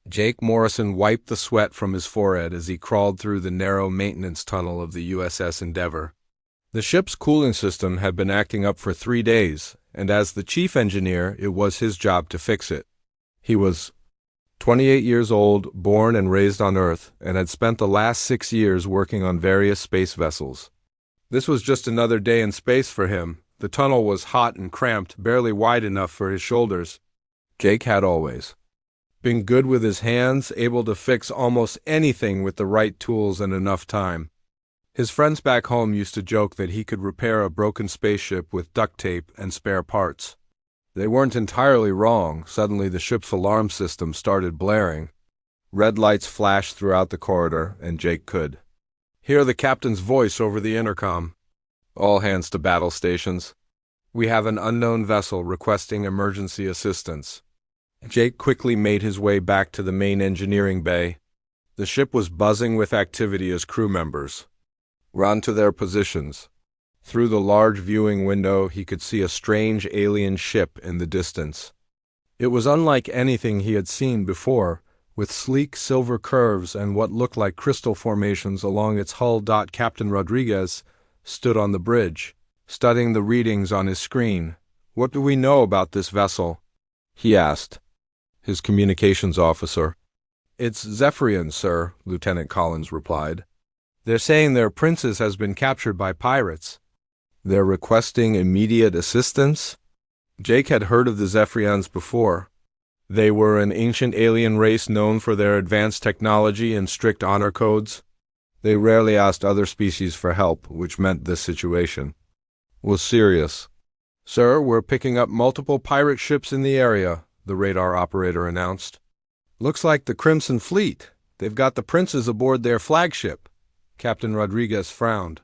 Jake Morrison wiped the sweat from his forehead as he crawled through the narrow maintenance tunnel of the USS Endeavour. The ship's cooling system had been acting up for 3 days, and as the chief engineer, it was his job to fix it. He was 28 years old, born and raised on Earth, and had spent the last 6 years working on various space vessels. This was just another day in space for him. The tunnel was hot and cramped, barely wide enough for his shoulders. Jake had always been good with his hands, able to fix almost anything with the right tools and enough time. His friends back home used to joke that he could repair a broken spaceship with duct tape and spare parts. They weren't entirely wrong. Suddenly the ship's alarm system started blaring. Red lights flashed throughout the corridor, and Jake could hear the captain's voice over the intercom. "All hands to battle stations. We have an unknown vessel requesting emergency assistance." Jake quickly made his way back to the main engineering bay. The ship was buzzing with activity as crew members ran to their positions. Through the large viewing window, he could see a strange alien ship in the distance. It was unlike anything he had seen before, with sleek silver curves and what looked like crystal formations along its hull. Captain Rodriguez stood on the bridge, studying the readings on his screen. "What do we know about this vessel?" he asked his communications officer. "It's Zephyrian, sir," Lieutenant Collins replied. "They're saying their princess has been captured by pirates. They're requesting immediate assistance?" Jake had heard of the Zephyrians before. They were an ancient alien race known for their advanced technology and strict honor codes. They rarely asked other species for help, which meant this situation was serious. "Sir, we're picking up multiple pirate ships in the area," the radar operator announced. "Looks like the Crimson Fleet. They've got the princes aboard their flagship." Captain Rodriguez frowned.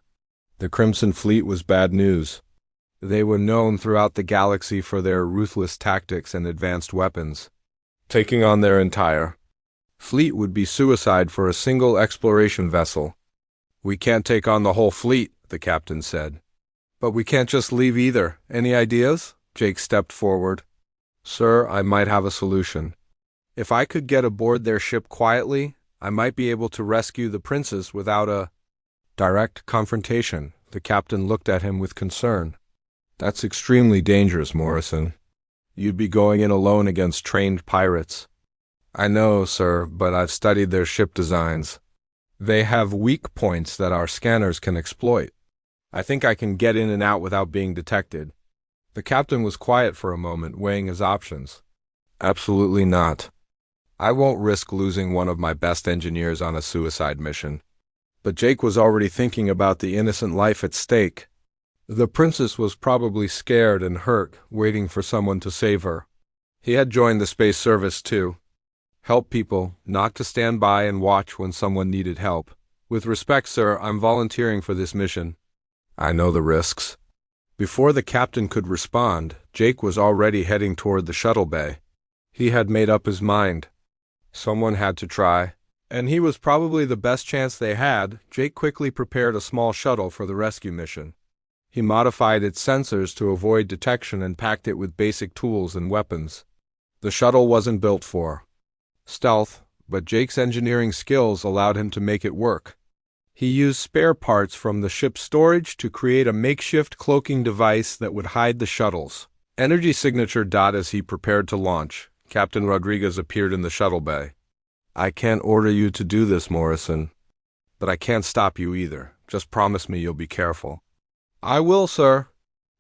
The Crimson Fleet was bad news. They were known throughout the galaxy for their ruthless tactics and advanced weapons. Taking on their entire fleet would be suicide for a single exploration vessel. "We can't take on the whole fleet," the captain said. "But we can't just leave either. Any ideas?" Jake stepped forward. "Sir, I might have a solution. If I could get aboard their ship quietly, I might be able to rescue the princess without a direct confrontation." The captain looked at him with concern. "That's extremely dangerous, Morrison. You'd be going in alone against trained pirates." "I know, sir, but I've studied their ship designs. They have weak points that our scanners can exploit. I think I can get in and out without being detected." The captain was quiet for a moment, weighing his options. "Absolutely not. I won't risk losing one of my best engineers on a suicide mission." But Jake was already thinking about the innocent life at stake. The princess was probably scared and hurt, waiting for someone to save her. He had joined the space service too. Help people, not to stand by and watch when someone needed help. "With respect, sir, I'm volunteering for this mission." "I know the risks." Before the captain could respond, Jake was already heading toward the shuttle bay. He had made up his mind. Someone had to try, and he was probably the best chance they had. Jake quickly prepared a small shuttle for the rescue mission. He modified its sensors to avoid detection and packed it with basic tools and weapons. The shuttle wasn't built for stealth, but Jake's engineering skills allowed him to make it work. He used spare parts from the ship's storage to create a makeshift cloaking device that would hide the shuttle's energy signature. As he prepared to launch, Captain Rodriguez appeared in the shuttle bay. "I can't order you to do this, Morrison, but I can't stop you either. Just promise me you'll be careful." "I will, sir.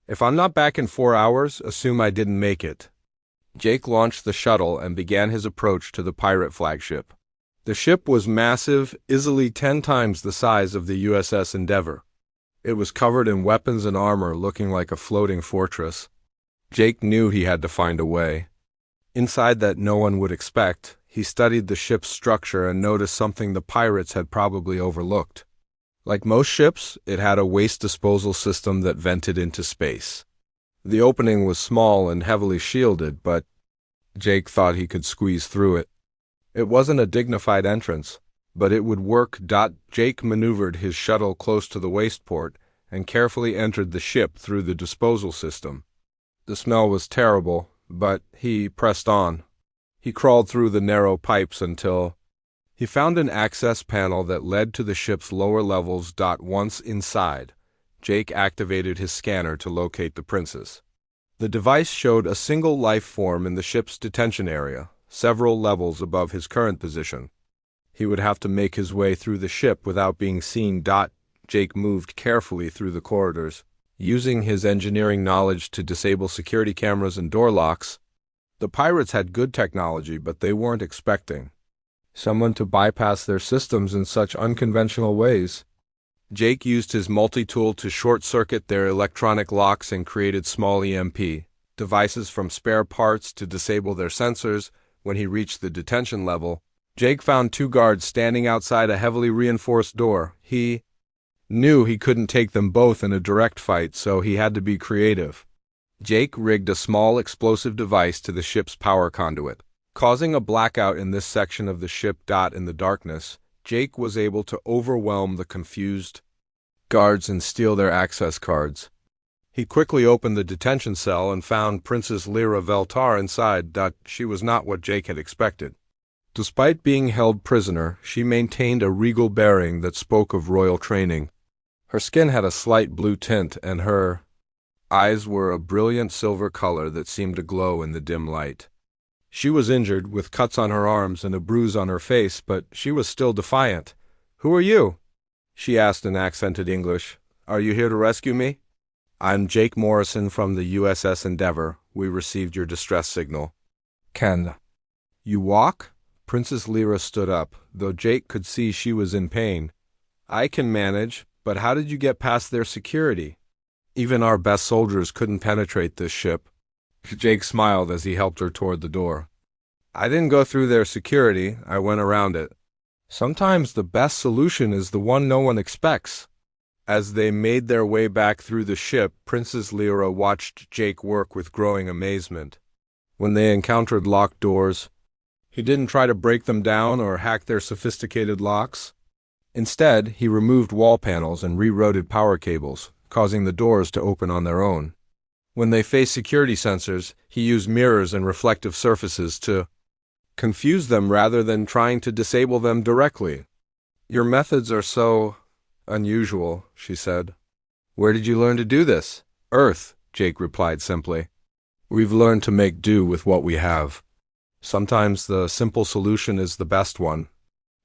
If I'm not back in 4 hours, assume I didn't make it." Jake launched the shuttle and began his approach to the pirate flagship. The ship was massive, easily 10 times the size of the USS Endeavour. It was covered in weapons and armor, looking like a floating fortress. Jake knew he had to find a way inside that no one would expect. He studied the ship's structure and noticed something the pirates had probably overlooked. Like most ships, it had a waste disposal system that vented into space. The opening was small and heavily shielded, but Jake thought he could squeeze through it. It wasn't a dignified entrance, but it would work. Jake maneuvered his shuttle close to the waste port and carefully entered the ship through the disposal system. The smell was terrible, but he pressed on. He crawled through the narrow pipes until he found an access panel that led to the ship's lower levels. Once inside, Jake activated his scanner to locate the princess. The device showed a single life form in the ship's detention area, several levels above his current position. He would have to make his way through the ship without being seen. Jake moved carefully through the corridors, using his engineering knowledge to disable security cameras and door locks. The pirates had good technology, but they weren't expecting someone to bypass their systems in such unconventional ways. Jake used his multi-tool to short-circuit their electronic locks and created small EMP devices from spare parts to disable their sensors. When he reached the detention level, Jake found 2 guards standing outside a heavily reinforced door. He knew he couldn't take them both in a direct fight, so he had to be creative. Jake rigged a small explosive device to the ship's power conduit, causing a blackout in this section of the ship. In the darkness, Jake was able to overwhelm the confused guards and steal their access cards. He quickly opened the detention cell and found Princess Lyra Veltar inside. She was not what Jake had expected. Despite being held prisoner, she maintained a regal bearing that spoke of royal training. Her skin had a slight blue tint, and her eyes were a brilliant silver color that seemed to glow in the dim light. She was injured, with cuts on her arms and a bruise on her face, but she was still defiant. "Who are you?" she asked in accented English. "Are you here to rescue me?" "I'm Jake Morrison from the USS Endeavor. We received your distress signal." "Can you walk?" Princess Lyra stood up, though Jake could see she was in pain. "I can manage, but how did you get past their security? Even our best soldiers couldn't penetrate this ship." Jake smiled as he helped her toward the door. "I didn't go through their security, I went around it. Sometimes the best solution is the one no one expects." As they made their way back through the ship, Princess Lyra watched Jake work with growing amazement. When they encountered locked doors, he didn't try to break them down or hack their sophisticated locks. Instead, he removed wall panels and rerouted power cables, causing the doors to open on their own. When they faced security sensors, he used mirrors and reflective surfaces to confuse them rather than trying to disable them directly. "Your methods are so unusual," she said. "Where did you learn to do this?" "Earth," Jake replied simply. "We've learned to make do with what we have. Sometimes the simple solution is the best one."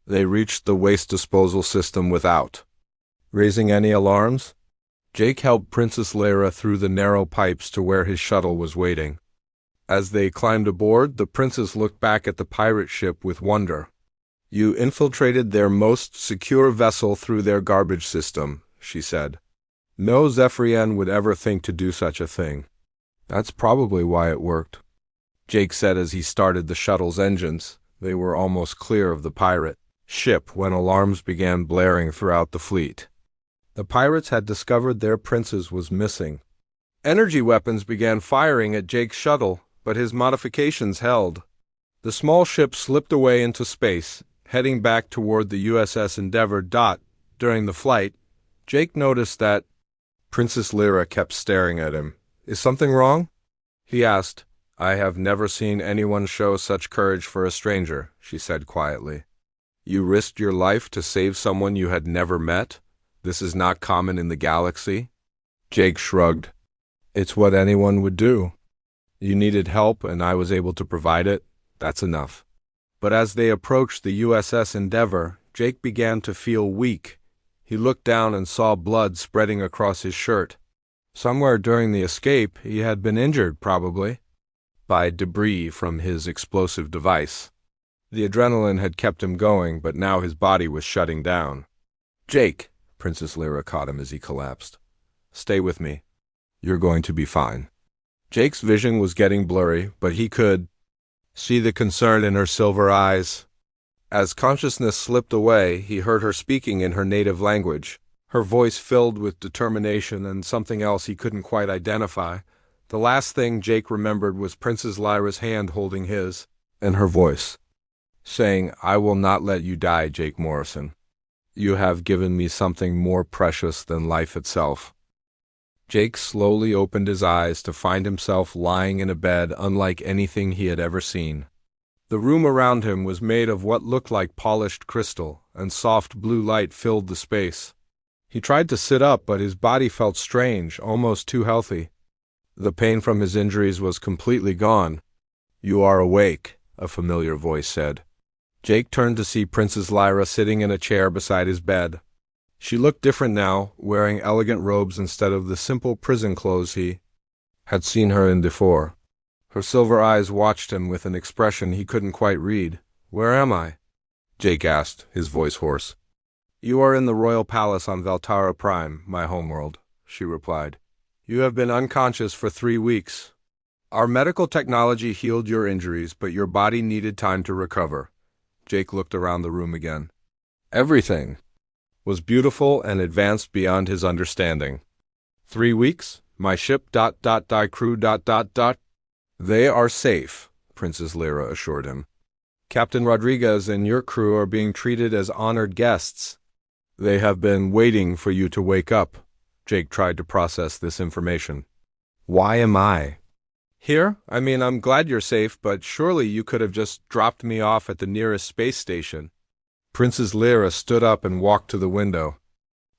They reached the waste disposal system without raising any alarms. Jake helped Princess Lyra through the narrow pipes to where his shuttle was waiting. As they climbed aboard, the princess looked back at the pirate ship with wonder. "You infiltrated their most secure vessel through their garbage system," she said. "No Zephyrian would ever think to do such a thing." "That's probably why it worked," Jake said as he started the shuttle's engines. They were almost clear of the pirate ship when alarms began blaring throughout the fleet. The pirates had discovered their princess was missing. Energy weapons began firing at Jake's shuttle, but his modifications held. The small ship slipped away into space, heading back toward the USS Endeavor. During the flight, Jake noticed that Princess Lyra kept staring at him. "Is something wrong?" he asked. "I have never seen anyone show such courage for a stranger," she said quietly. "You risked your life to save someone you had never met? This is not common in the galaxy." Jake shrugged. "It's what anyone would do. You needed help, and I was able to provide it. That's enough." But as they approached the USS Endeavor, Jake began to feel weak. He looked down and saw blood spreading across his shirt. Somewhere during the escape, he had been injured, probably by debris from his explosive device. The adrenaline had kept him going, but now his body was shutting down. "Jake," Princess Lyra caught him as he collapsed. "Stay with me. You're going to be fine." Jake's vision was getting blurry, but he could see the concern in her silver eyes. As consciousness slipped away, he heard her speaking in her native language, her voice filled with determination and something else he couldn't quite identify. The last thing Jake remembered was Princess Lyra's hand holding his, and her voice saying, "I will not let you die, Jake Morrison. You have given me something more precious than life itself." Jake slowly opened his eyes to find himself lying in a bed unlike anything he had ever seen. The room around him was made of what looked like polished crystal, and soft blue light filled the space. He tried to sit up, but his body felt strange, almost too healthy. The pain from his injuries was completely gone. "You are awake," a familiar voice said. Jake turned to see Princess Lyra sitting in a chair beside his bed. She looked different now, wearing elegant robes instead of the simple prison clothes he had seen her in before. Her silver eyes watched him with an expression he couldn't quite read. "Where am I?" Jake asked, his voice hoarse. "You are in the royal palace on Valtara Prime, my homeworld," she replied. "You have been unconscious for 3 weeks. Our medical technology healed your injuries, but your body needed time to recover." Jake looked around the room again. Everything was beautiful and advanced beyond his understanding. 3 weeks? My ship ... crew ... They are safe, Princess Lyra assured him. Captain Rodriguez and your crew are being treated as honored guests. They have been waiting for you to wake up. Jake tried to process this information. Why am I here? I mean, I'm glad you're safe, but surely you could have just dropped me off at the nearest space station. Princess Lyra stood up and walked to the window.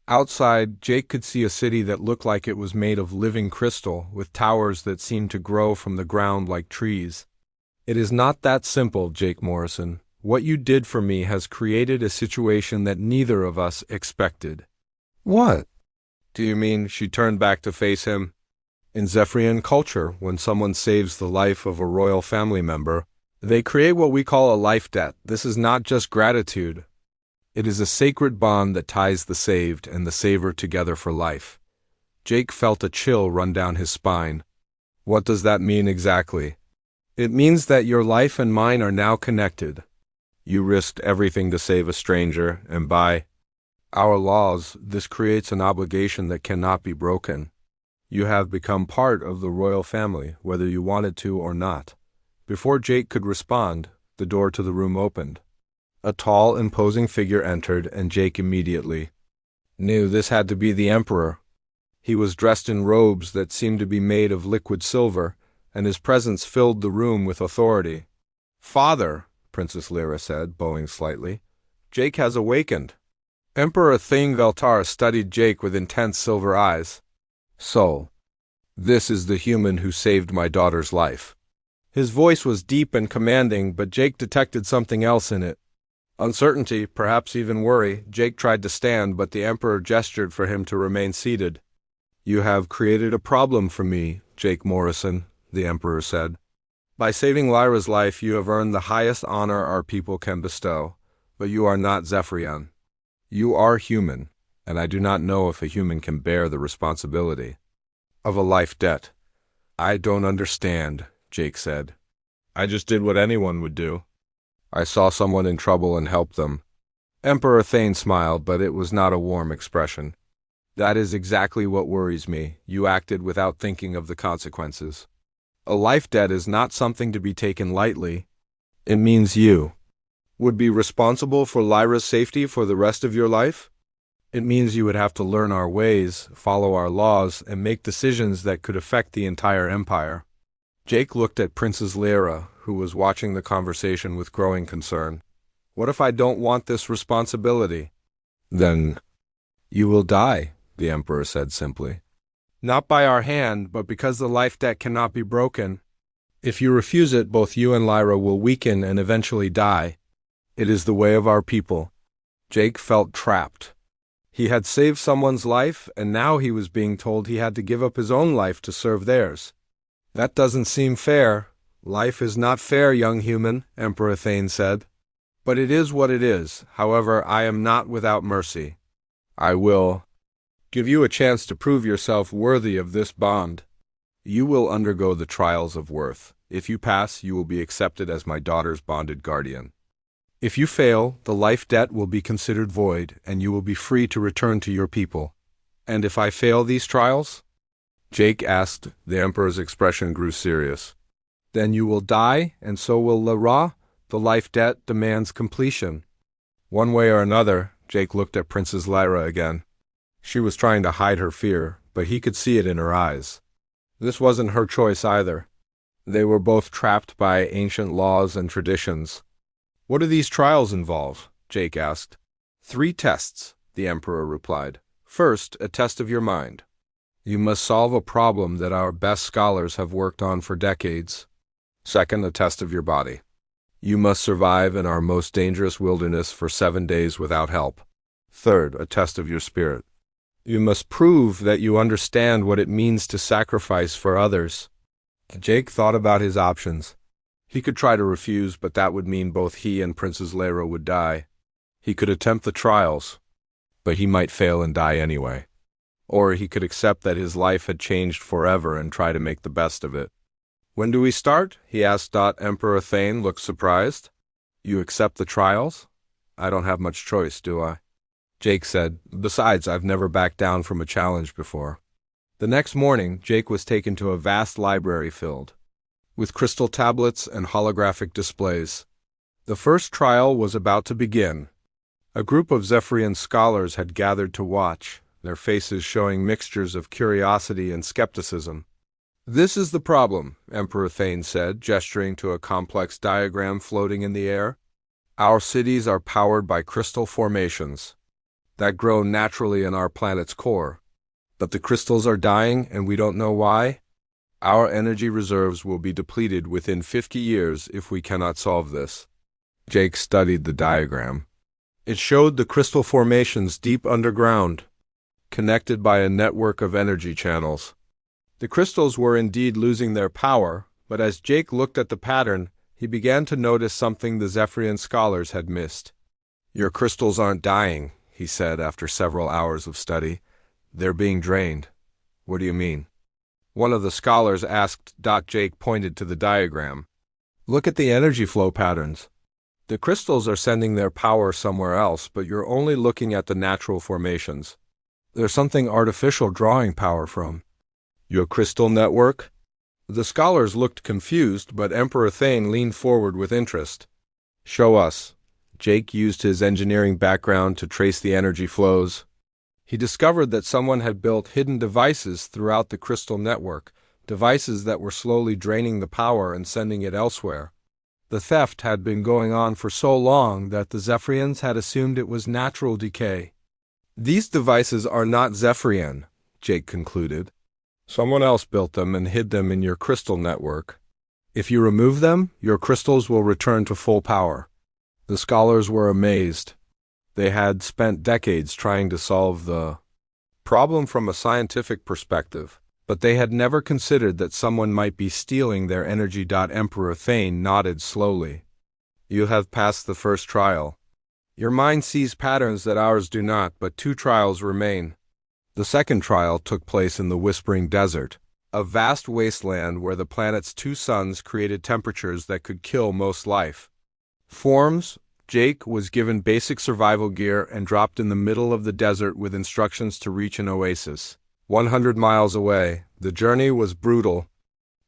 Outside, Jake could see a city that looked like it was made of living crystal, with towers that seemed to grow from the ground like trees. It is not that simple, Jake Morrison. What you did for me has created a situation that neither of us expected. What? Do you mean? She turned back to face him. In Zephyrian culture, when someone saves the life of a royal family member, they create what we call a life debt. This is not just gratitude. It is a sacred bond that ties the saved and the saver together for life. Jake felt a chill run down his spine. What does that mean exactly? It means that your life and mine are now connected. You risked everything to save a stranger, and by our laws, this creates an obligation that cannot be broken. You have become part of the royal family, whether you wanted to or not. Before Jake could respond, the door to the room opened. A tall, imposing figure entered, and Jake immediately knew this had to be the Emperor. He was dressed in robes that seemed to be made of liquid silver, and his presence filled the room with authority. "Father," Princess Lyra said, bowing slightly, "Jake has awakened." Emperor Thane Veltar studied Jake with intense silver eyes. "So, this is the human who saved my daughter's life." His voice was deep and commanding, but Jake detected something else in it. Uncertainty, perhaps even worry. Jake tried to stand, but the Emperor gestured for him to remain seated. "You have created a problem for me, Jake Morrison," the Emperor said. "By saving Lyra's life, you have earned the highest honor our people can bestow, but you are not Zephyrian. You are human, and I do not know if a human can bear the responsibility of a life debt." "I don't understand," Jake said. "I just did what anyone would do. I saw someone in trouble and helped them." Emperor Thane smiled, but it was not a warm expression. "That is exactly what worries me. You acted without thinking of the consequences. A life debt is not something to be taken lightly. It means you would be responsible for Lyra's safety for the rest of your life. It means you would have to learn our ways, follow our laws, and make decisions that could affect the entire empire." Jake looked at Princess Lyra, who was watching the conversation with growing concern. "What if I don't want this responsibility?" "Then you will die," the Emperor said simply. "Not by our hand, but because the life debt cannot be broken. If you refuse it, both you and Lyra will weaken and eventually die. It is the way of our people." Jake felt trapped. He had saved someone's life, and now he was being told he had to give up his own life to serve theirs. "That doesn't seem fair." "Life is not fair, young human," Emperor Thane said. "But it is what it is. However, I am not without mercy. I will give you a chance to prove yourself worthy of this bond. You will undergo the trials of worth. If you pass, you will be accepted as my daughter's bonded guardian. If you fail, the life debt will be considered void, and you will be free to return to your people." "And if I fail these trials?" Jake asked. The Emperor's expression grew serious. "Then you will die, and so will Lyra. The life debt demands completion." One way or another, Jake looked at Princess Lyra again. She was trying to hide her fear, but he could see it in her eyes. This wasn't her choice either. They were both trapped by ancient laws and traditions. "What do these trials involve?" Jake asked. "3 tests," the Emperor replied. "First, a test of your mind. You must solve a problem that our best scholars have worked on for decades. Second, a test of your body. You must survive in our most dangerous wilderness for 7 days without help. Third, a test of your spirit. You must prove that you understand what it means to sacrifice for others." Jake thought about his options. He could try to refuse, but that would mean both he and Princess Lyra would die. He could attempt the trials, but he might fail and die anyway. Or he could accept that his life had changed forever and try to make the best of it. "When do we start?" he asked. Emperor Thane looked surprised. "You accept the trials? I don't have much choice, do I?" Jake said. "Besides, I've never backed down from a challenge before." The next morning, Jake was taken to a vast library filled with crystal tablets and holographic displays. The first trial was about to begin. A group of Zephyrian scholars had gathered to watch, their faces showing mixtures of curiosity and skepticism. "This is the problem," Emperor Thane said, gesturing to a complex diagram floating in the air. "Our cities are powered by crystal formations that grow naturally in our planet's core. But the crystals are dying, and we don't know why. Our energy reserves will be depleted within 50 years if we cannot solve this." Jake studied the diagram. It showed the crystal formations deep underground, connected by a network of energy channels. The crystals were indeed losing their power, but as Jake looked at the pattern, he began to notice something the Zephyrian scholars had missed. "Your crystals aren't dying," he said after several hours of study. "They're being drained." "What do you mean?" one of the scholars asked. Jake pointed to the diagram. "Look at the energy flow patterns. The crystals are sending their power somewhere else, but you're only looking at the natural formations. There's something artificial drawing power from." "Your crystal network?" The scholars looked confused, but Emperor Thane leaned forward with interest. "Show us." Jake used his engineering background to trace the energy flows. He discovered that someone had built hidden devices throughout the crystal network, devices that were slowly draining the power and sending it elsewhere. The theft had been going on for so long that the Zephyrians had assumed it was natural decay. "These devices are not Zephyrian," Jake concluded. "Someone else built them and hid them in your crystal network. If you remove them, your crystals will return to full power." The scholars were amazed. They had spent decades trying to solve the problem from a scientific perspective, but they had never considered that someone might be stealing their energy. Emperor Thane nodded slowly. "You have passed the first trial. Your mind sees patterns that ours do not, but 2 trials remain." The second trial took place in the Whispering Desert, a vast wasteland where the planet's 2 suns created temperatures that could kill most life forms. Jake was given basic survival gear and dropped in the middle of the desert with instructions to reach an oasis 100 miles away. The journey was brutal.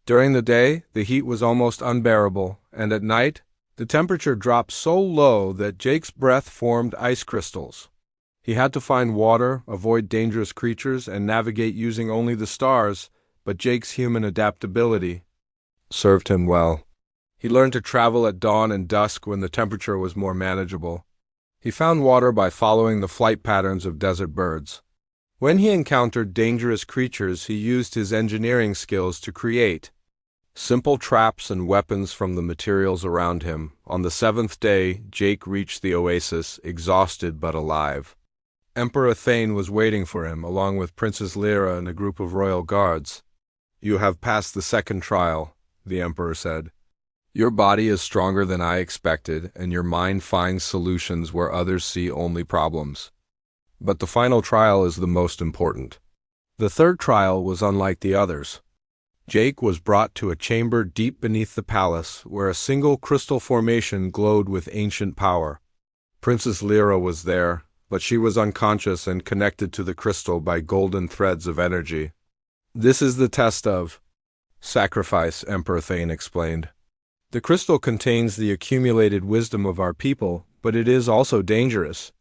During the day, the heat was almost unbearable, and at night, the temperature dropped so low that Jake's breath formed ice crystals. He had to find water, avoid dangerous creatures, and navigate using only the stars, but Jake's human adaptability served him well. He learned to travel at dawn and dusk when the temperature was more manageable. He found water by following the flight patterns of desert birds. When he encountered dangerous creatures, he used his engineering skills to create simple traps and weapons from the materials around him. On the 7th day, Jake reached the oasis, exhausted but alive. Emperor Thane was waiting for him, along with Princess Lyra and a group of royal guards. "You have passed the second trial," the Emperor said. "Your body is stronger than I expected, and your mind finds solutions where others see only problems. But the final trial is the most important." The third trial was unlike the others. Jake was brought to a chamber deep beneath the palace, where a single crystal formation glowed with ancient power. Princess Lyra was there, but she was unconscious and connected to the crystal by golden threads of energy. "This is the test of sacrifice," Emperor Thane explained. "The crystal contains the accumulated wisdom of our people, but it is also dangerous.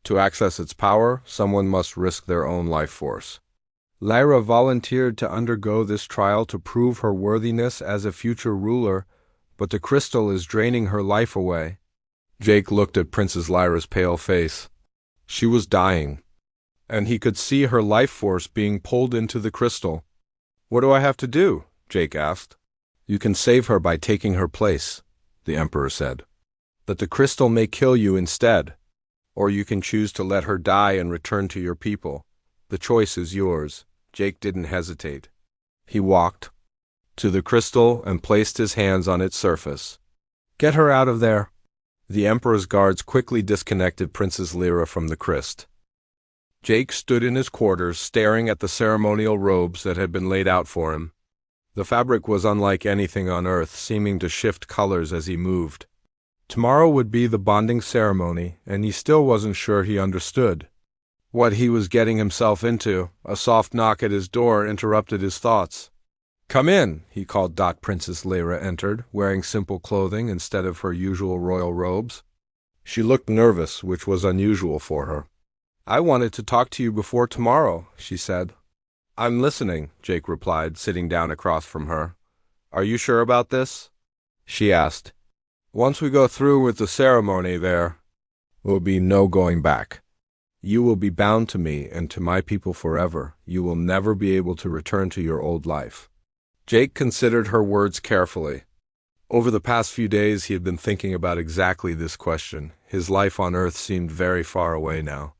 To access its power, someone must risk their own life force. Lyra volunteered to undergo this trial to prove her worthiness as a future ruler, but the crystal is draining her life away. Jake looked at Princess Lyra's pale face. She was dying, and he could see her life force being pulled into the crystal. What do I have to do? Jake asked. You can save her by taking her place, the Emperor said. But the crystal may kill you instead, or you can choose to let her die and return to your people. The choice is yours. Jake didn't hesitate. He walked to the crystal and placed his hands on its surface. Get her out of there. The Emperor's guards quickly disconnected Princess Lyra from the crystal. Jake stood in his quarters staring at the ceremonial robes that had been laid out for him. The fabric was unlike anything on Earth, seeming to shift colors as he moved. Tomorrow would be the bonding ceremony, and he still wasn't sure he understood what he was getting himself into. A soft knock at his door interrupted his thoughts. Come in, he called. Princess Lyra entered, wearing simple clothing instead of her usual royal robes. She looked nervous, which was unusual for her. I wanted to talk to you before tomorrow, she said. I'm listening, Jake replied, sitting down across from her. Are you sure about this? She asked. Once we go through with the ceremony, there will be no going back. You will be bound to me and to my people forever. You will never be able to return to your old life. Jake considered her words carefully. Over the past few days, he had been thinking about exactly this question. His life on Earth seemed very far away now.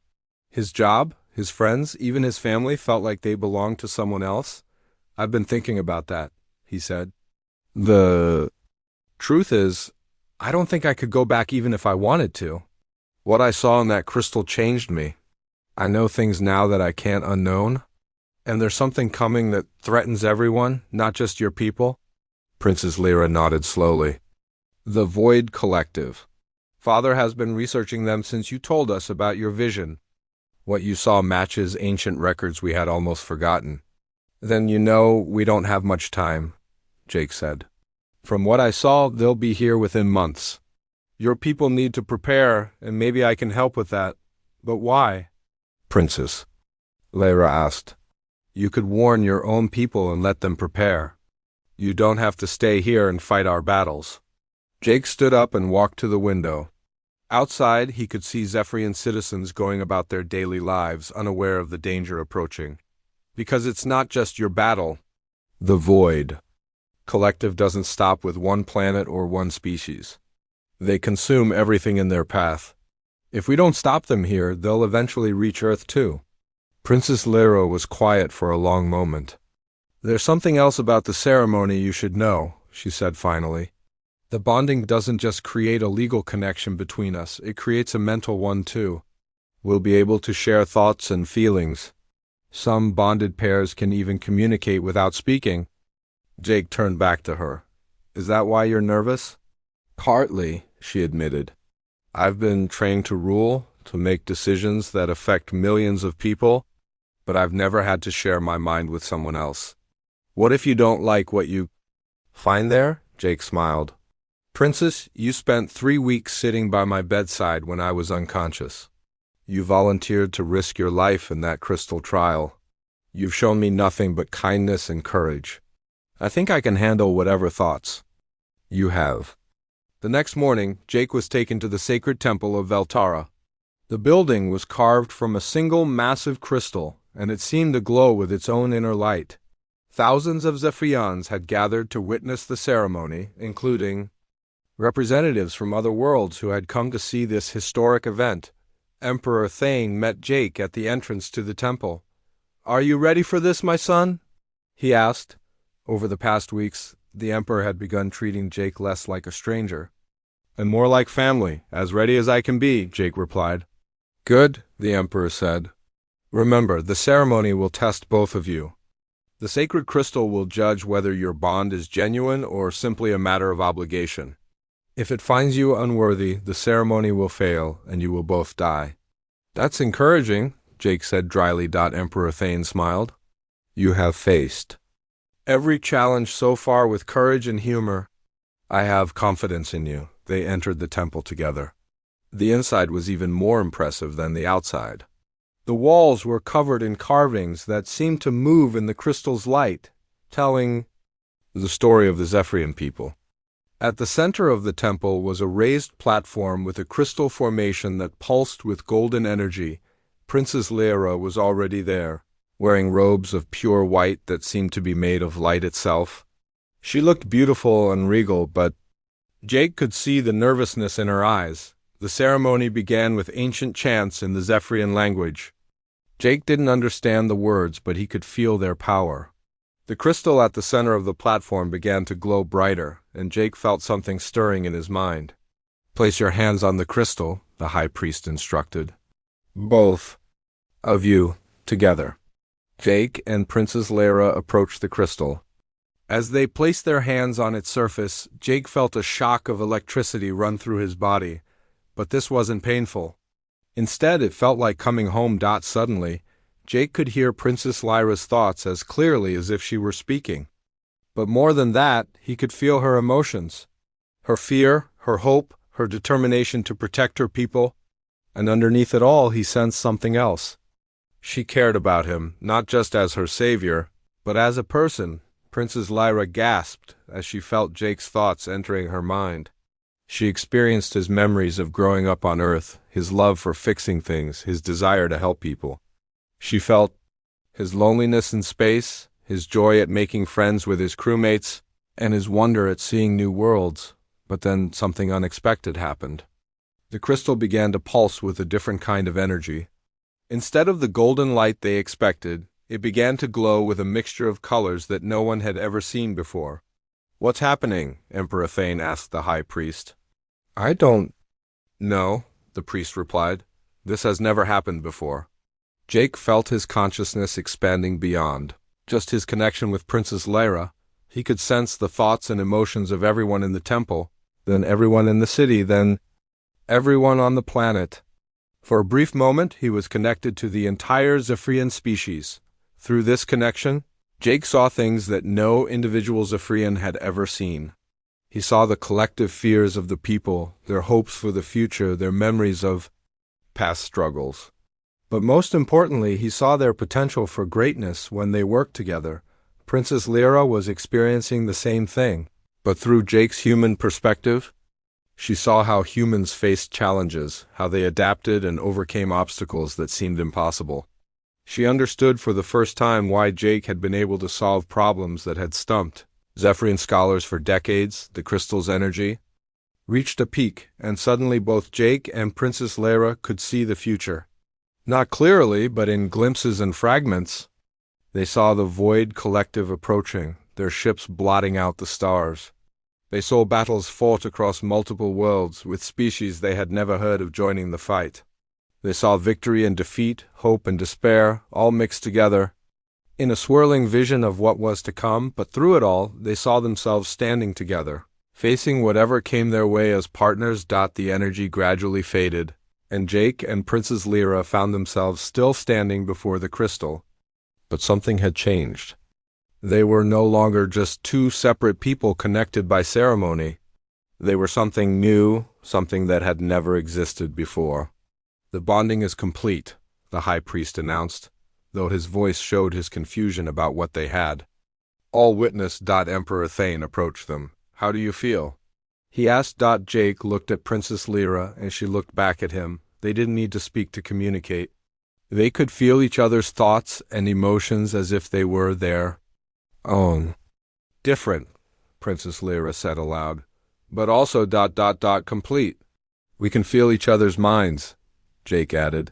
His job, his friends, even his family felt like they belonged to someone else. I've been thinking about that, he said. The truth is, I don't think I could go back even if I wanted to. What I saw in that crystal changed me. I know things now that I can't unknown. And there's something coming that threatens everyone, not just your people. Princess Lyra nodded slowly. The Void Collective. Father has been researching them since you told us about your vision. What you saw matches ancient records we had almost forgotten. Then you know we don't have much time, Jake said. From what I saw, they'll be here within months. Your people need to prepare, and maybe I can help with that. But why? Princess, Lyra asked. You could warn your own people and let them prepare. You don't have to stay here and fight our battles. Jake stood up and walked to the window. Outside, he could see Zephyrian citizens going about their daily lives, unaware of the danger approaching. Because it's not just your battle. The Void Collective doesn't stop with one planet or one species. They consume everything in their path. If we don't stop them here, they'll eventually reach Earth too. Princess Lyra was quiet for a long moment. There's something else about the ceremony you should know, she said finally. The bonding doesn't just create a legal connection between us, it creates a mental one too. We'll be able to share thoughts and feelings. Some bonded pairs can even communicate without speaking. Jake turned back to her. Is that why you're nervous? Partly, she admitted. I've been trained to rule, to make decisions that affect millions of people, but I've never had to share my mind with someone else. What if you don't like what you find there? Jake smiled. Princess, you spent 3 weeks sitting by my bedside when I was unconscious. You volunteered to risk your life in that crystal trial. You've shown me nothing but kindness and courage. I think I can handle whatever thoughts you have. The next morning, Jake was taken to the sacred temple of Veltara. The building was carved from a single massive crystal, and it seemed to glow with its own inner light. Thousands of Zephyrians had gathered to witness the ceremony, including representatives from other worlds who had come to see this historic event. Emperor Thane met Jake at the entrance to the temple. Are you ready for this, my son? He asked. Over the past weeks, the Emperor had begun treating Jake less like a stranger, and more like family. As ready as I can be, Jake replied. Good, the Emperor said. Remember, the ceremony will test both of you. The sacred crystal will judge whether your bond is genuine or simply a matter of obligation. If it finds you unworthy, the ceremony will fail, and you will both die. That's encouraging, Jake said dryly. Emperor Thane smiled. You have faced every challenge so far with courage and humor. I have confidence in you. They entered the temple together. The inside was even more impressive than the outside. The walls were covered in carvings that seemed to move in the crystal's light, telling the story of the Zephyrian people. At the center of the temple was a raised platform with a crystal formation that pulsed with golden energy. Princess Lyra was already there, wearing robes of pure white that seemed to be made of light itself. She looked beautiful and regal, but Jake could see the nervousness in her eyes. The ceremony began with ancient chants in the Zephyrian language. Jake didn't understand the words, but he could feel their power. The crystal at the center of the platform began to glow brighter, and Jake felt something stirring in his mind. "Place your hands on the crystal," the high priest instructed. "Both of you, together." Jake and Princess Lyra approached the crystal. As they placed their hands on its surface, Jake felt a shock of electricity run through his body, but this wasn't painful. Instead, it felt like coming home. Suddenly, Jake could hear Princess Lyra's thoughts as clearly as if she were speaking. But more than that, he could feel her emotions. Her fear, her hope, her determination to protect her people. And underneath it all, he sensed something else. She cared about him, not just as her savior, but as a person. Princess Lyra gasped as she felt Jake's thoughts entering her mind. She experienced his memories of growing up on Earth, his love for fixing things, his desire to help people. She felt his loneliness in space, his joy at making friends with his crewmates, and his wonder at seeing new worlds. But then something unexpected happened. The crystal began to pulse with a different kind of energy. Instead of the golden light they expected, it began to glow with a mixture of colors that no one had ever seen before. "What's happening?" Emperor Thane asked the high priest. "I don't know," the priest replied. "This has never happened before." Jake felt his consciousness expanding beyond just his connection with Princess Lyra. He could sense the thoughts and emotions of everyone in the temple, then everyone in the city, then everyone on the planet. For a brief moment, he was connected to the entire Zephyrian species. Through this connection, Jake saw things that no individual Zephyrian had ever seen. He saw the collective fears of the people, their hopes for the future, their memories of past struggles. But most importantly, he saw their potential for greatness when they worked together. Princess Lyra was experiencing the same thing, but through Jake's human perspective, she saw how humans faced challenges, how they adapted and overcame obstacles that seemed impossible. She understood for the first time why Jake had been able to solve problems that had stumped Zephyrian scholars for decades. The crystal's energy reached a peak, and suddenly both Jake and Princess Lyra could see the future. Not clearly, but in glimpses and fragments. They saw the void collective approaching, their ships blotting out the stars. They saw battles fought across multiple worlds, with species they had never heard of joining the fight. They saw victory and defeat, hope and despair, all mixed together in a swirling vision of what was to come, but through it all, they saw themselves standing together, facing whatever came their way as partners. The energy gradually faded, and Jake and Princess Lyra found themselves still standing before the crystal. But something had changed. They were no longer just two separate people connected by ceremony. They were something new, something that had never existed before. "The bonding is complete," the high priest announced, though his voice showed his confusion about what they had. All witnessed. Emperor Thane approached them. "How do you feel?" he asked. Jake looked at Princess Lyra, and she looked back at him. They didn't need to speak to communicate. They could feel each other's thoughts and emotions as if they were their own. "Different," Princess Lyra said aloud, "but also complete. We can feel each other's minds," Jake added.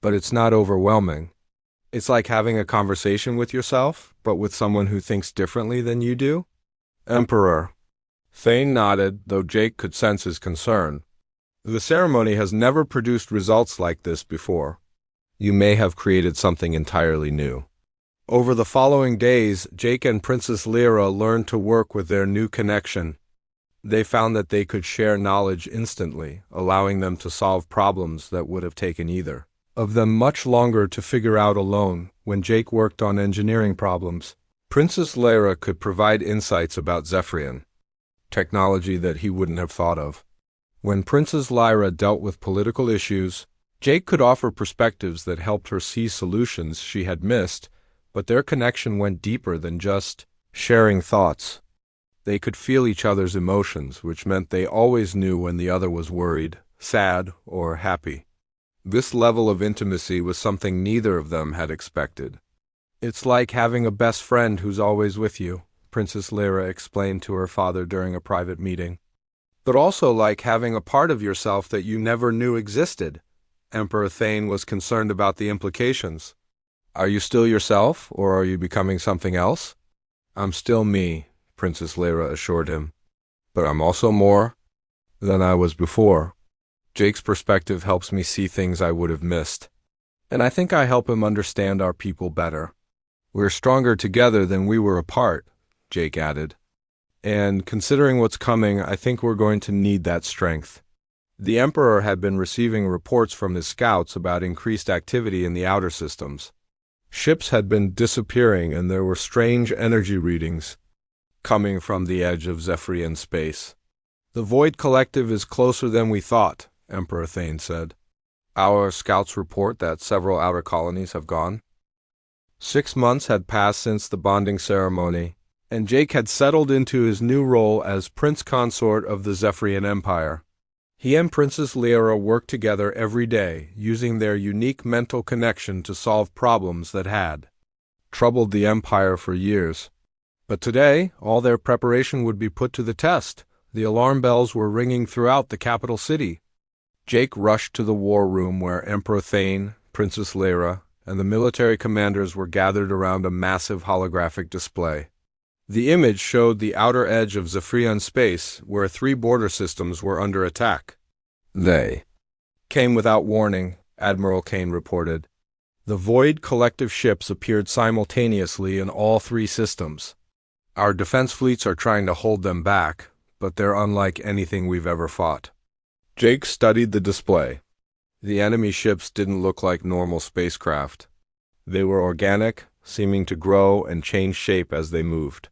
"But it's not overwhelming. It's like having a conversation with yourself, but with someone who thinks differently than you do." Emperor Thane nodded, though Jake could sense his concern. "The ceremony has never produced results like this before. You may have created something entirely new." Over the following days, Jake and Princess Lyra learned to work with their new connection. They found that they could share knowledge instantly, allowing them to solve problems that would have taken either of them much longer to figure out alone. When Jake worked on engineering problems, Princess Lyra could provide insights about Zephyrian technology that he wouldn't have thought of. When Princess Lyra dealt with political issues, Jake could offer perspectives that helped her see solutions she had missed, but their connection went deeper than just sharing thoughts. They could feel each other's emotions, which meant they always knew when the other was worried, sad, or happy. This level of intimacy was something neither of them had expected. "It's like having a best friend who's always with you," Princess Lyra explained to her father during a private meeting. "But also like having a part of yourself that you never knew existed." Emperor Thane was concerned about the implications. "Are you still yourself, or are you becoming something else?" "I'm still me," Princess Lyra assured him. "But I'm also more than I was before." Jake's perspective helps me see things I would have missed. And I think I help him understand our people better. "We're stronger together than we were apart," Jake added. "And considering what's coming, I think we're going to need that strength." The Emperor had been receiving reports from his scouts about increased activity in the outer systems. Ships had been disappearing, and there were strange energy readings coming from the edge of Zephyrian space. "The Void Collective is closer than we thought," Emperor Thane said. "Our scouts report that several outer colonies have gone." 6 months had passed since the bonding ceremony, and Jake had settled into his new role as Prince Consort of the Zephyrian Empire. He and Princess Lyra worked together every day, using their unique mental connection to solve problems that had troubled the Empire for years. But today, all their preparation would be put to the test. The alarm bells were ringing throughout the capital city. Jake rushed to the war room where Emperor Thane, Princess Lyra, and the military commanders were gathered around a massive holographic display. The image showed the outer edge of Zephyrian space, where 3 border systems were under attack. "They came without warning," Admiral Kane reported. "The Void Collective ships appeared simultaneously in all 3 systems. Our defense fleets are trying to hold them back, but they're unlike anything we've ever fought." Jake studied the display. The enemy ships didn't look like normal spacecraft. They were organic, seeming to grow and change shape as they moved.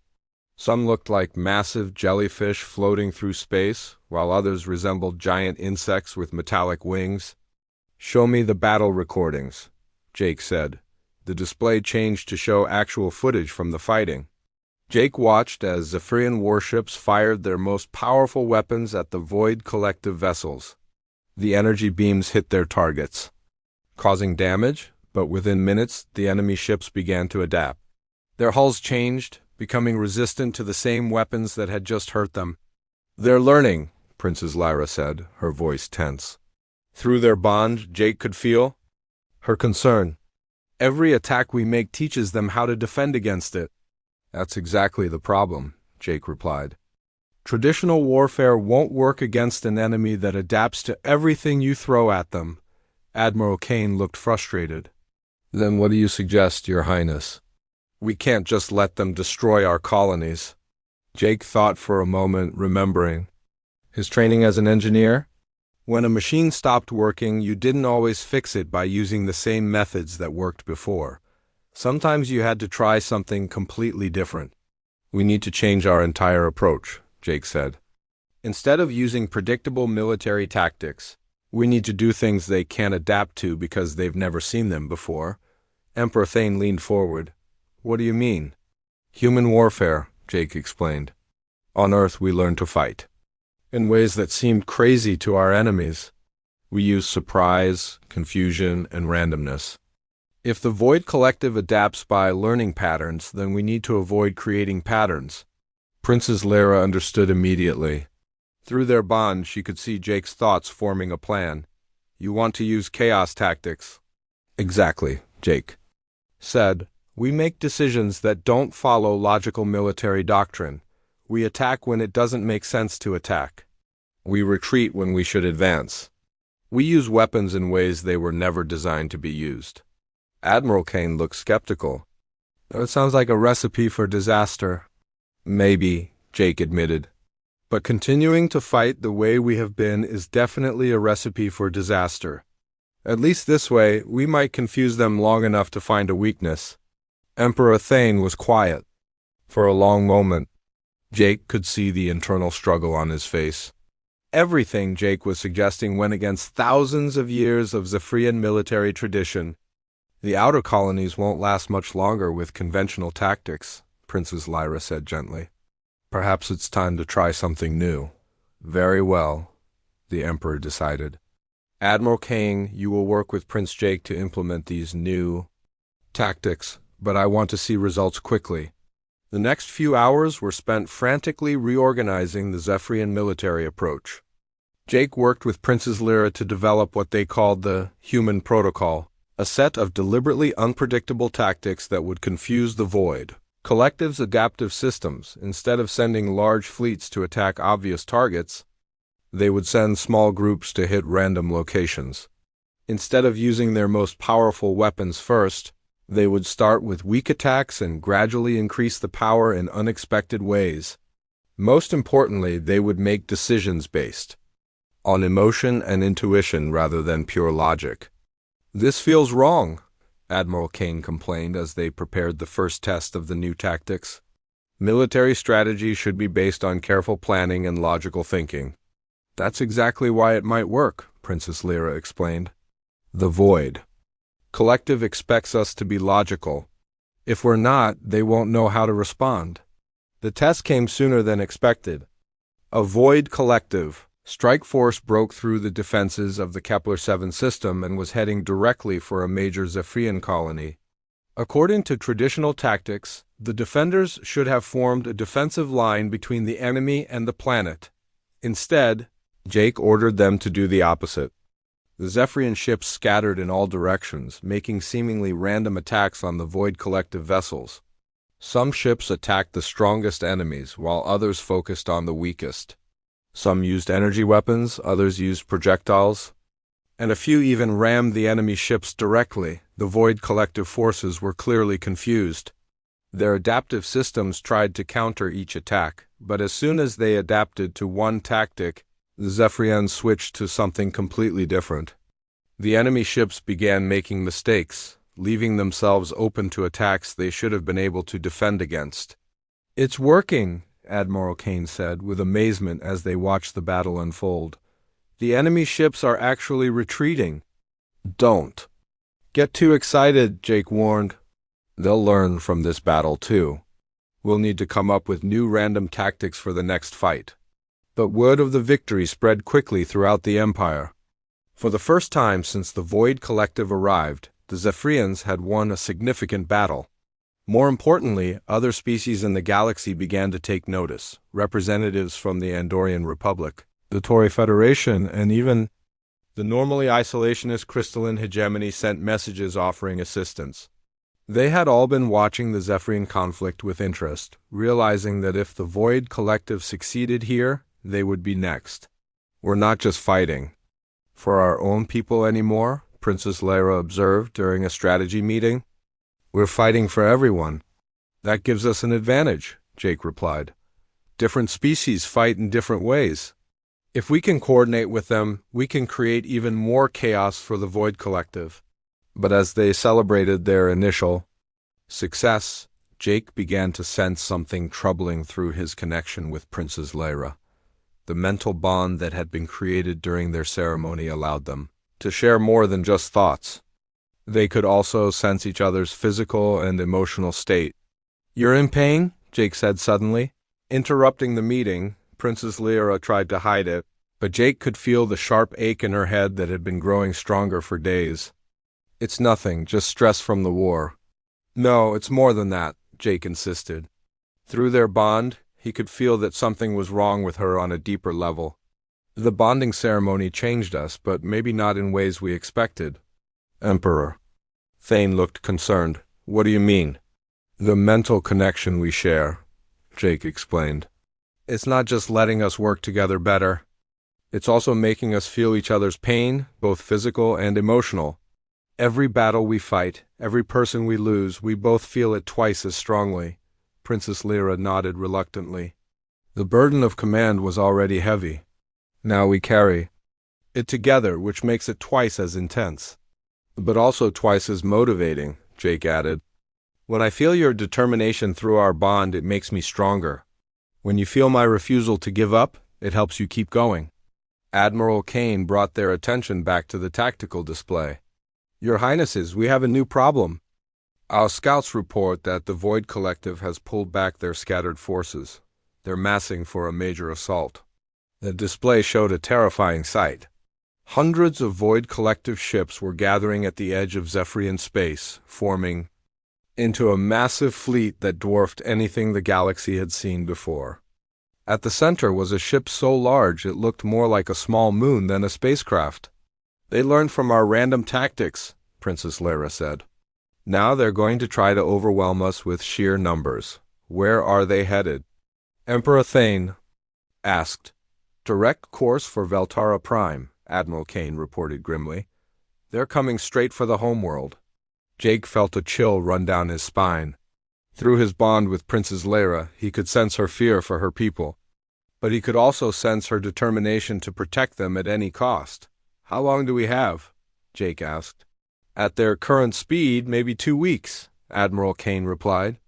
Some looked like massive jellyfish floating through space, while others resembled giant insects with metallic wings. "Show me the battle recordings," Jake said. The display changed to show actual footage from the fighting. Jake watched as Zephyrian warships fired their most powerful weapons at the Void Collective vessels. The energy beams hit their targets, causing damage, but within minutes the enemy ships began to adapt. Their hulls changed, becoming resistant to the same weapons that had just hurt them. "They're learning," Princess Lyra said, her voice tense. Through their bond, Jake could feel her concern. "Every attack we make teaches them how to defend against it." "That's exactly the problem," Jake replied. "Traditional warfare won't work against an enemy that adapts to everything you throw at them." Admiral Kane looked frustrated. "Then what do you suggest, Your Highness?" "We can't just let them destroy our colonies." Jake thought for a moment, remembering his training as an engineer. When a machine stopped working, you didn't always fix it by using the same methods that worked before. Sometimes you had to try something completely different. "We need to change our entire approach," Jake said. "Instead of using predictable military tactics, we need to do things they can't adapt to because they've never seen them before." Emperor Thane leaned forward. "What do you mean?" "Human warfare," Jake explained. "On Earth we learn to fight in ways that seemed crazy to our enemies. We use surprise, confusion, and randomness. If the Void Collective adapts by learning patterns, then we need to avoid creating patterns." Princess Lyra understood immediately. Through their bond, she could see Jake's thoughts forming a plan. "You want to use chaos tactics?" "Exactly," Jake said. "We make decisions that don't follow logical military doctrine. We attack when it doesn't make sense to attack. We retreat when we should advance. We use weapons in ways they were never designed to be used." Admiral Kane looked skeptical. "It sounds like a recipe for disaster." "Maybe," Jake admitted. "But continuing to fight the way we have been is definitely a recipe for disaster. At least this way, we might confuse them long enough to find a weakness." Emperor Thane was quiet. For a long moment, Jake could see the internal struggle on his face. Everything Jake was suggesting went against thousands of years of Zephyrian military tradition. The outer colonies won't last much longer with conventional tactics, Princess Lyra said gently. Perhaps it's time to try something new. Very well, the Emperor decided. Admiral Kane, you will work with Prince Jake to implement these new tactics, but I want to see results quickly. The next few hours were spent frantically reorganizing the Zephyrian military approach. Jake worked with Princess Lyra to develop what they called the Human Protocol, a set of deliberately unpredictable tactics that would confuse the Void. Collective's adaptive systems, instead of sending large fleets to attack obvious targets, they would send small groups to hit random locations. Instead of using their most powerful weapons first, they would start with weak attacks and gradually increase the power in unexpected ways. Most importantly, they would make decisions based on emotion and intuition rather than pure logic. This feels wrong, Admiral Kane complained as they prepared the first test of the new tactics. Military strategy should be based on careful planning and logical thinking. That's exactly why it might work, Princess Lyra explained. The Void. Collective expects us to be logical. If we're not, they won't know how to respond. The test came sooner than expected. A Void collective. Strike Force broke through the defenses of the Kepler-7 system and was heading directly for a major Zephyrian colony. According to traditional tactics, the defenders should have formed a defensive line between the enemy and the planet. Instead, Jake ordered them to do the opposite. The Zephyrian ships scattered in all directions, making seemingly random attacks on the Void collective vessels. Some ships attacked the strongest enemies, while others focused on the weakest. Some used energy weapons, others used projectiles, and a few even rammed the enemy ships directly. The Void collective forces were clearly confused. Their adaptive systems tried to counter each attack, but as soon as they adapted to one tactic, the Zephyrians switched to something completely different. The enemy ships began making mistakes, leaving themselves open to attacks they should have been able to defend against. "It's working," Admiral Kane said with amazement as they watched the battle unfold. "The enemy ships are actually retreating." "Don't get too excited," Jake warned. "They'll learn from this battle too. We'll need to come up with new random tactics for the next fight." But word of the victory spread quickly throughout the Empire. For the first time since the Void Collective arrived, the Zephyrians had won a significant battle. More importantly, other species in the galaxy began to take notice. Representatives from the Andorian Republic, the Tauri Federation, and even the normally isolationist crystalline hegemony sent messages offering assistance. They had all been watching the Zephyrian conflict with interest, realizing that if the Void Collective succeeded here, they would be next. "We're not just fighting for our own people anymore," Princess Lyra observed during a strategy meeting. "We're fighting for everyone." "That gives us an advantage," Jake replied. "Different species fight in different ways. If we can coordinate with them, we can create even more chaos for the Void Collective." But as they celebrated their initial success, Jake began to sense something troubling through his connection with Princess Lyra. The mental bond that had been created during their ceremony allowed them to share more than just thoughts. They could also sense each other's physical and emotional state. "You're in pain?" Jake said suddenly. Interrupting the meeting, Princess Lyra tried to hide it, but Jake could feel the sharp ache in her head that had been growing stronger for days. "It's nothing, just stress from the war." "No, it's more than that," Jake insisted. Through their bond, he could feel that something was wrong with her on a deeper level. "The bonding ceremony changed us, but maybe not in ways we expected." "Emperor." Thane looked concerned. "What do you mean?" "The mental connection we share," Jake explained. "It's not just letting us work together better. It's also making us feel each other's pain, both physical and emotional. Every battle we fight, every person we lose, we both feel it twice as strongly." Princess Lyra nodded reluctantly. "The burden of command was already heavy. Now we carry it together, which makes it twice as intense. But also twice as motivating," Jake added. "When I feel your determination through our bond, it makes me stronger. When you feel my refusal to give up, it helps you keep going." Admiral Kane brought their attention back to the tactical display. Your Highnesses, we have a new problem. Our scouts report that the Void Collective has pulled back their scattered forces. They're massing for a major assault. The display showed a terrifying sight. Hundreds of Void Collective ships were gathering at the edge of Zephyrian space, forming into a massive fleet that dwarfed anything the galaxy had seen before. At the center was a ship so large it looked more like a small moon than a spacecraft. They learned from our random tactics, Princess Leia said. Now they're going to try to overwhelm us with sheer numbers. Where are they headed? Emperor Thane asked. Direct course for Veltara Prime, Admiral Kane reported grimly. They're coming straight for the homeworld. Jake felt a chill run down his spine. Through his bond with Princess Leia, he could sense her fear for her people. But he could also sense her determination to protect them at any cost. How long do we have? Jake asked. At their current speed, maybe 2 weeks, Admiral Kane replied.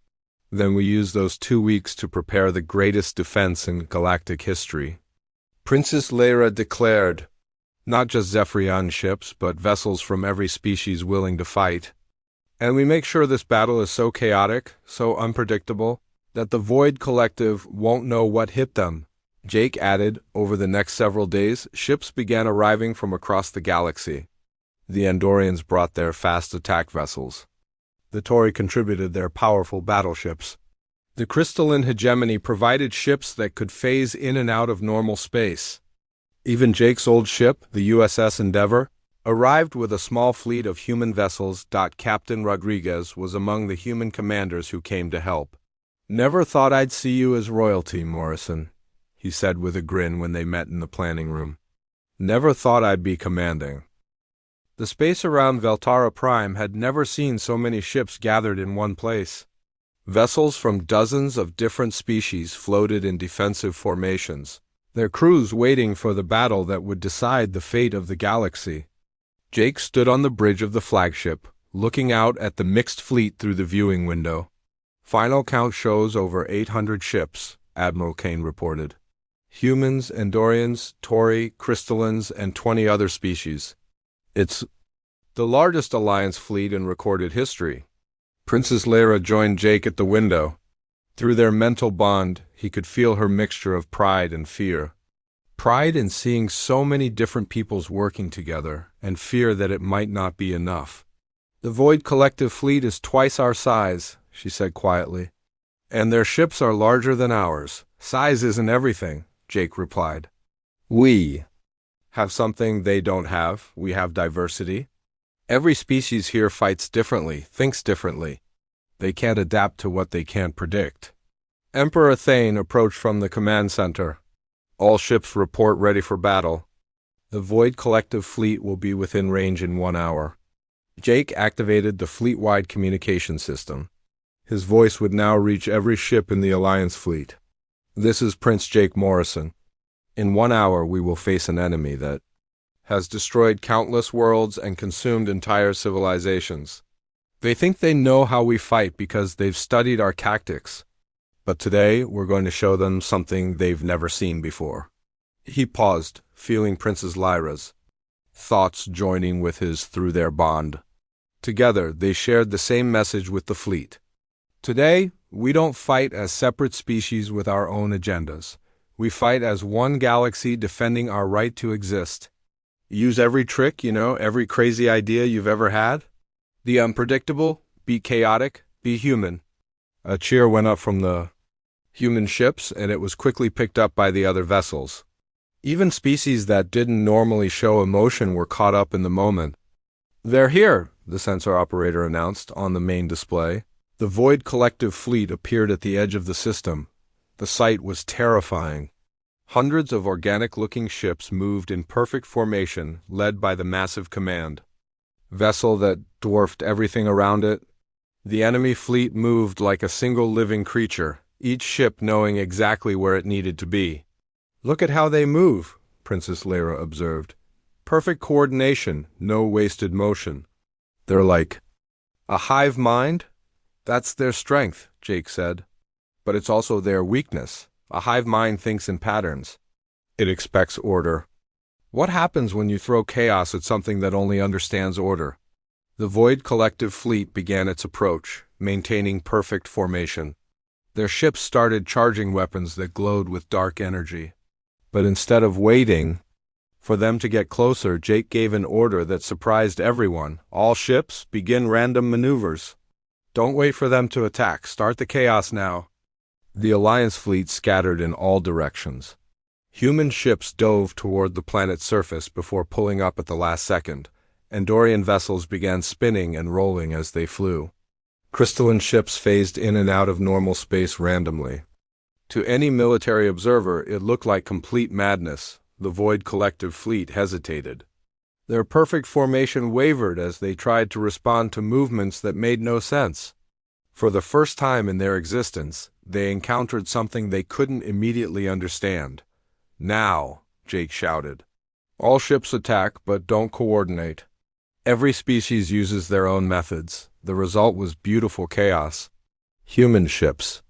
Then we use those 2 weeks to prepare the greatest defense in galactic history. Princess Leia declared, not just Zephyrian ships, but vessels from every species willing to fight. And we make sure this battle is so chaotic, so unpredictable, that the Void Collective won't know what hit them. Jake added, over the next several days, ships began arriving from across the galaxy. The Andorians brought their fast attack vessels. The Tauri contributed their powerful battleships. The crystalline hegemony provided ships that could phase in and out of normal space. Even Jake's old ship, the USS Endeavor, arrived with a small fleet of human vessels. Captain Rodriguez was among the human commanders who came to help. Never thought I'd see you as royalty, Morrison, he said with a grin when they met in the planning room. Never thought I'd be commanding. The space around Veltara Prime had never seen so many ships gathered in one place. Vessels from dozens of different species floated in defensive formations, their crews waiting for the battle that would decide the fate of the galaxy. Jake stood on the bridge of the flagship, looking out at the mixed fleet through the viewing window. Final count shows over 800 ships, Admiral Kane reported. Humans, Andorians, Tauri, crystallines, and 20 other species. It's the largest Alliance fleet in recorded history. Princess Leia joined Jake at the window. Through their mental bond, he could feel her mixture of pride and fear. Pride in seeing so many different peoples working together, and fear that it might not be enough. The Void Collective fleet is twice our size, she said quietly. And their ships are larger than ours. Size isn't everything, Jake replied. We have something they don't have. We have diversity. Every species here fights differently, thinks differently. They can't adapt to what they can't predict. Emperor Thane approached from the command center. All ships report ready for battle. The Void Collective fleet will be within range in 1 hour. Jake activated the fleet-wide communication system. His voice would now reach every ship in the Alliance fleet. This is Prince Jake Morrison. In 1 hour we will face an enemy that has destroyed countless worlds and consumed entire civilizations. They think they know how we fight because they've studied our tactics. But today we're going to show them something they've never seen before. He paused, feeling Princess Leia's thoughts joining with his through their bond. Together they shared the same message with the fleet. Today, we don't fight as separate species with our own agendas. We fight as one galaxy defending our right to exist. Use every trick, every crazy idea you've ever had. The unpredictable, be chaotic, be human. A cheer went up from the human ships, and it was quickly picked up by the other vessels. Even species that didn't normally show emotion were caught up in the moment. They're here, the sensor operator announced on the main display. The Void Collective fleet appeared at the edge of the system. The sight was terrifying. Hundreds of organic-looking ships moved in perfect formation, led by the massive command vessel that dwarfed everything around it. The enemy fleet moved like a single living creature, each ship knowing exactly where it needed to be. Look at how they move, Princess Leia observed. Perfect coordination, no wasted motion. They're like a hive mind? That's their strength, Jake said. But it's also their weakness. A hive mind thinks in patterns. It expects order. What happens when you throw chaos at something that only understands order? The Void Collective fleet began its approach, maintaining perfect formation. Their ships started charging weapons that glowed with dark energy. But instead of waiting for them to get closer, Jake gave an order that surprised everyone. All ships, begin random maneuvers. Don't wait for them to attack. Start the chaos now. The Alliance fleet scattered in all directions. Human ships dove toward the planet's surface before pulling up at the last second. Andorian vessels began spinning and rolling as they flew. Crystalline ships phased in and out of normal space randomly. To any military observer, it looked like complete madness. The Void Collective fleet hesitated. Their perfect formation wavered as they tried to respond to movements that made no sense. For the first time in their existence, they encountered something they couldn't immediately understand. Now, Jake shouted. All ships attack, but don't coordinate. Every species uses their own methods. The result was beautiful chaos. Human ships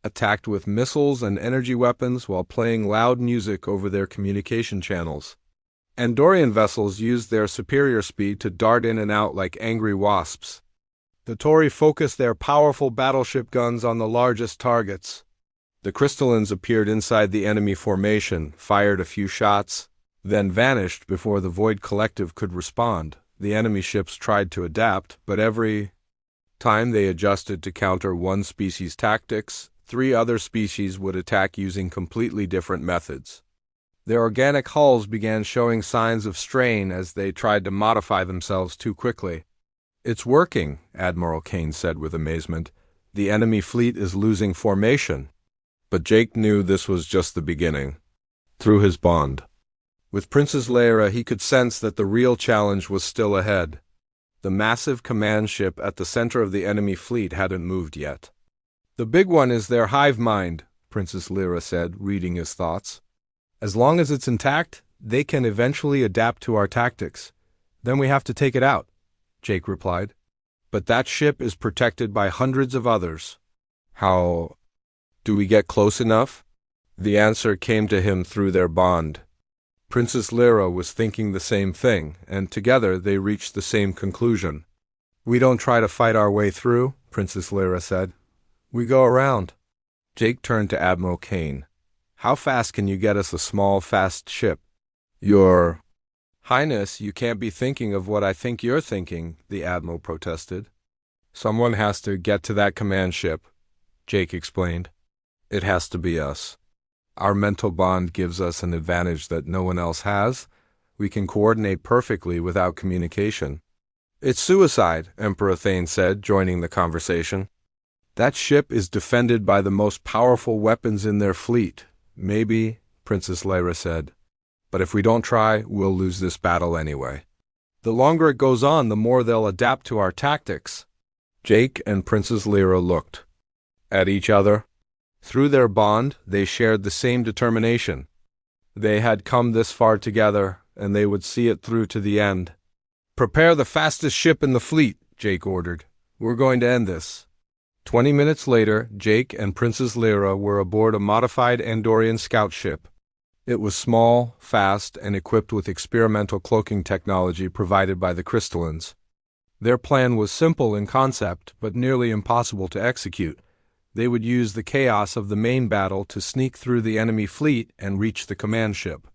attacked with missiles and energy weapons while playing loud music over their communication channels. Andorian vessels used their superior speed to dart in and out like angry wasps. The Tauri focused their powerful battleship guns on the largest targets. The crystallines appeared inside the enemy formation, fired a few shots, then vanished before the Void Collective could respond. The enemy ships tried to adapt, but every time they adjusted to counter one species' tactics, 3 other species would attack using completely different methods. Their organic hulls began showing signs of strain as they tried to modify themselves too quickly. "It's working," Admiral Kane said with amazement. "The enemy fleet is losing formation." But Jake knew this was just the beginning. Through his bond with Princess Leia, he could sense that the real challenge was still ahead. The massive command ship at the center of the enemy fleet hadn't moved yet. "The big one is their hive mind," Princess Leia said, reading his thoughts. "As long as it's intact, they can eventually adapt to our tactics. Then we have to take it out," Jake replied. "But that ship is protected by hundreds of others. How do we get close enough?" The answer came to him through their bond. Princess Leia was thinking the same thing, and together they reached the same conclusion. "We don't try to fight our way through," Princess Leia said. "We go around." Jake turned to Admiral Kane. "How fast can you get us a small, fast ship?" "Your Highness, you can't be thinking of what I think you're thinking," the Admiral protested. "Someone has to get to that command ship," Jake explained. "It has to be us. Our mental bond gives us an advantage that no one else has. We can coordinate perfectly without communication." "It's suicide," Emperor Thane said, joining the conversation. "That ship is defended by the most powerful weapons in their fleet." "Maybe," Princess Leia said. "But if we don't try, we'll lose this battle anyway. The longer it goes on, the more they'll adapt to our tactics." Jake and Princess Leia looked at each other. Through their bond, they shared the same determination. They had come this far together, and they would see it through to the end. "Prepare the fastest ship in the fleet," Jake ordered. "We're going to end this." 20 minutes later, Jake and Princess Leia were aboard a modified Andorian scout ship. It was small, fast, and equipped with experimental cloaking technology provided by the crystallines. Their plan was simple in concept, but nearly impossible to execute. They would use the chaos of the main battle to sneak through the enemy fleet and reach the command ship.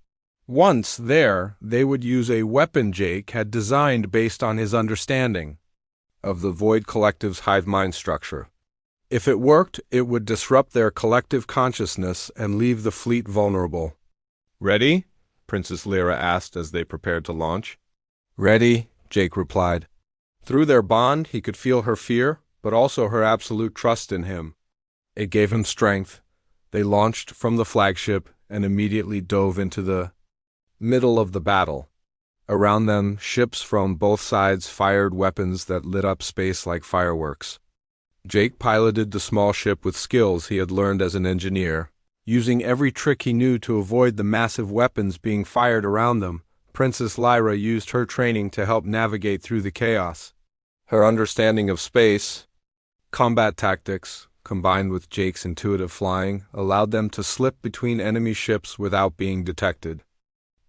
Once there, they would use a weapon Jake had designed based on his understanding of the Void Collective's hive mind structure. If it worked, it would disrupt their collective consciousness and leave the fleet vulnerable. "Ready?" Princess Leia asked as they prepared to launch. "Ready," Jake replied. Through their bond, he could feel her fear, but also her absolute trust in him. It gave him strength. They launched from the flagship and immediately dove into the middle of the battle. Around them, ships from both sides fired weapons that lit up space like fireworks. Jake piloted the small ship with skills he had learned as an engineer, using every trick he knew to avoid the massive weapons being fired around them. Princess Leia used her training to help navigate through the chaos. Her understanding of space, combat tactics, combined with Jake's intuitive flying, allowed them to slip between enemy ships without being detected.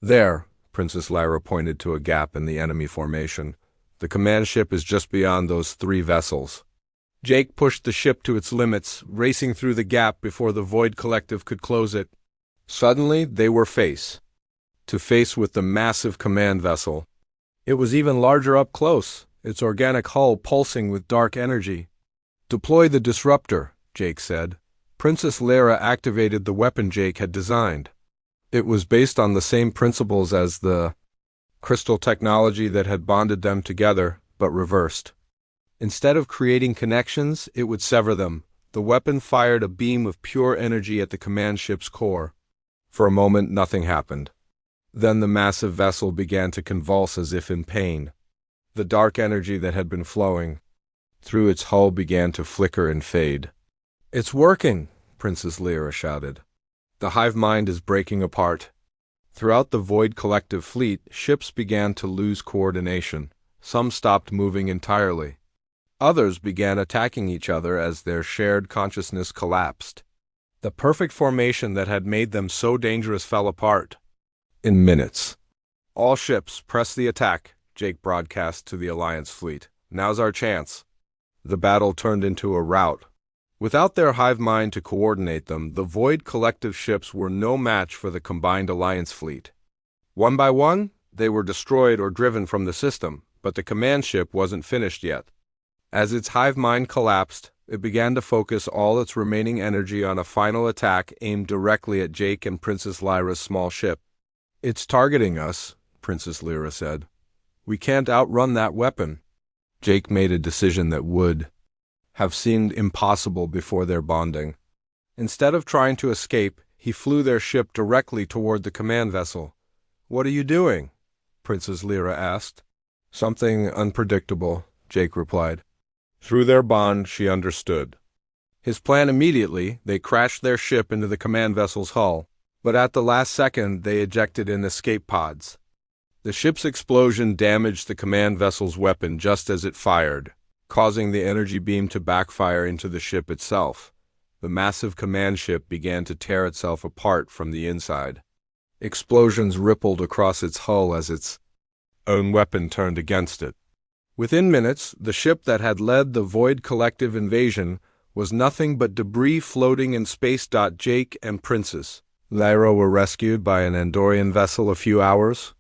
"There," Princess Lyra pointed to a gap in the enemy formation. "The command ship is just beyond those 3 vessels." Jake pushed the ship to its limits, racing through the gap before the Void Collective could close it. Suddenly, they were face to face with the massive command vessel. It was even larger up close, its organic hull pulsing with dark energy. "Deploy the disruptor," Jake said. Princess Lyra activated the weapon Jake had designed. It was based on the same principles as the crystal technology that had bonded them together, but reversed. Instead of creating connections, it would sever them. The weapon fired a beam of pure energy at the command ship's core. For a moment, nothing happened. Then the massive vessel began to convulse as if in pain. The dark energy that had been flowing through its hull began to flicker and fade. "It's working!" Princess Lyra shouted. "The hive mind is breaking apart." Throughout the Void Collective fleet, ships began to lose coordination. Some stopped moving entirely. Others began attacking each other as their shared consciousness collapsed. The perfect formation that had made them so dangerous fell apart. In minutes. "All ships, press the attack," Jake broadcast to the Alliance fleet. "Now's our chance." The battle turned into a rout. Without their hive mind to coordinate them, the Void Collective ships were no match for the combined Alliance fleet. One by one, they were destroyed or driven from the system, but the command ship wasn't finished yet. As its hive mind collapsed, it began to focus all its remaining energy on a final attack aimed directly at Jake and Princess Lyra's small ship. "It's targeting us," Princess Lyra said. "We can't outrun that weapon." Jake made a decision that would have seemed impossible before their bonding. Instead of trying to escape, he flew their ship directly toward the command vessel. "What are you doing?" Princess Lyra asked. "Something unpredictable," Jake replied. Through their bond, she understood. His plan immediately, they crashed their ship into the command vessel's hull, but at the last second they ejected in escape pods. The ship's explosion damaged the command vessel's weapon just as it fired, causing the energy beam to backfire into the ship itself. The massive command ship began to tear itself apart from the inside. Explosions rippled across its hull as its own weapon turned against it. Within minutes, the ship that had led the Void Collective invasion was nothing but debris floating in space. Jake and Princess Lyra were rescued by an Andorian vessel a few hours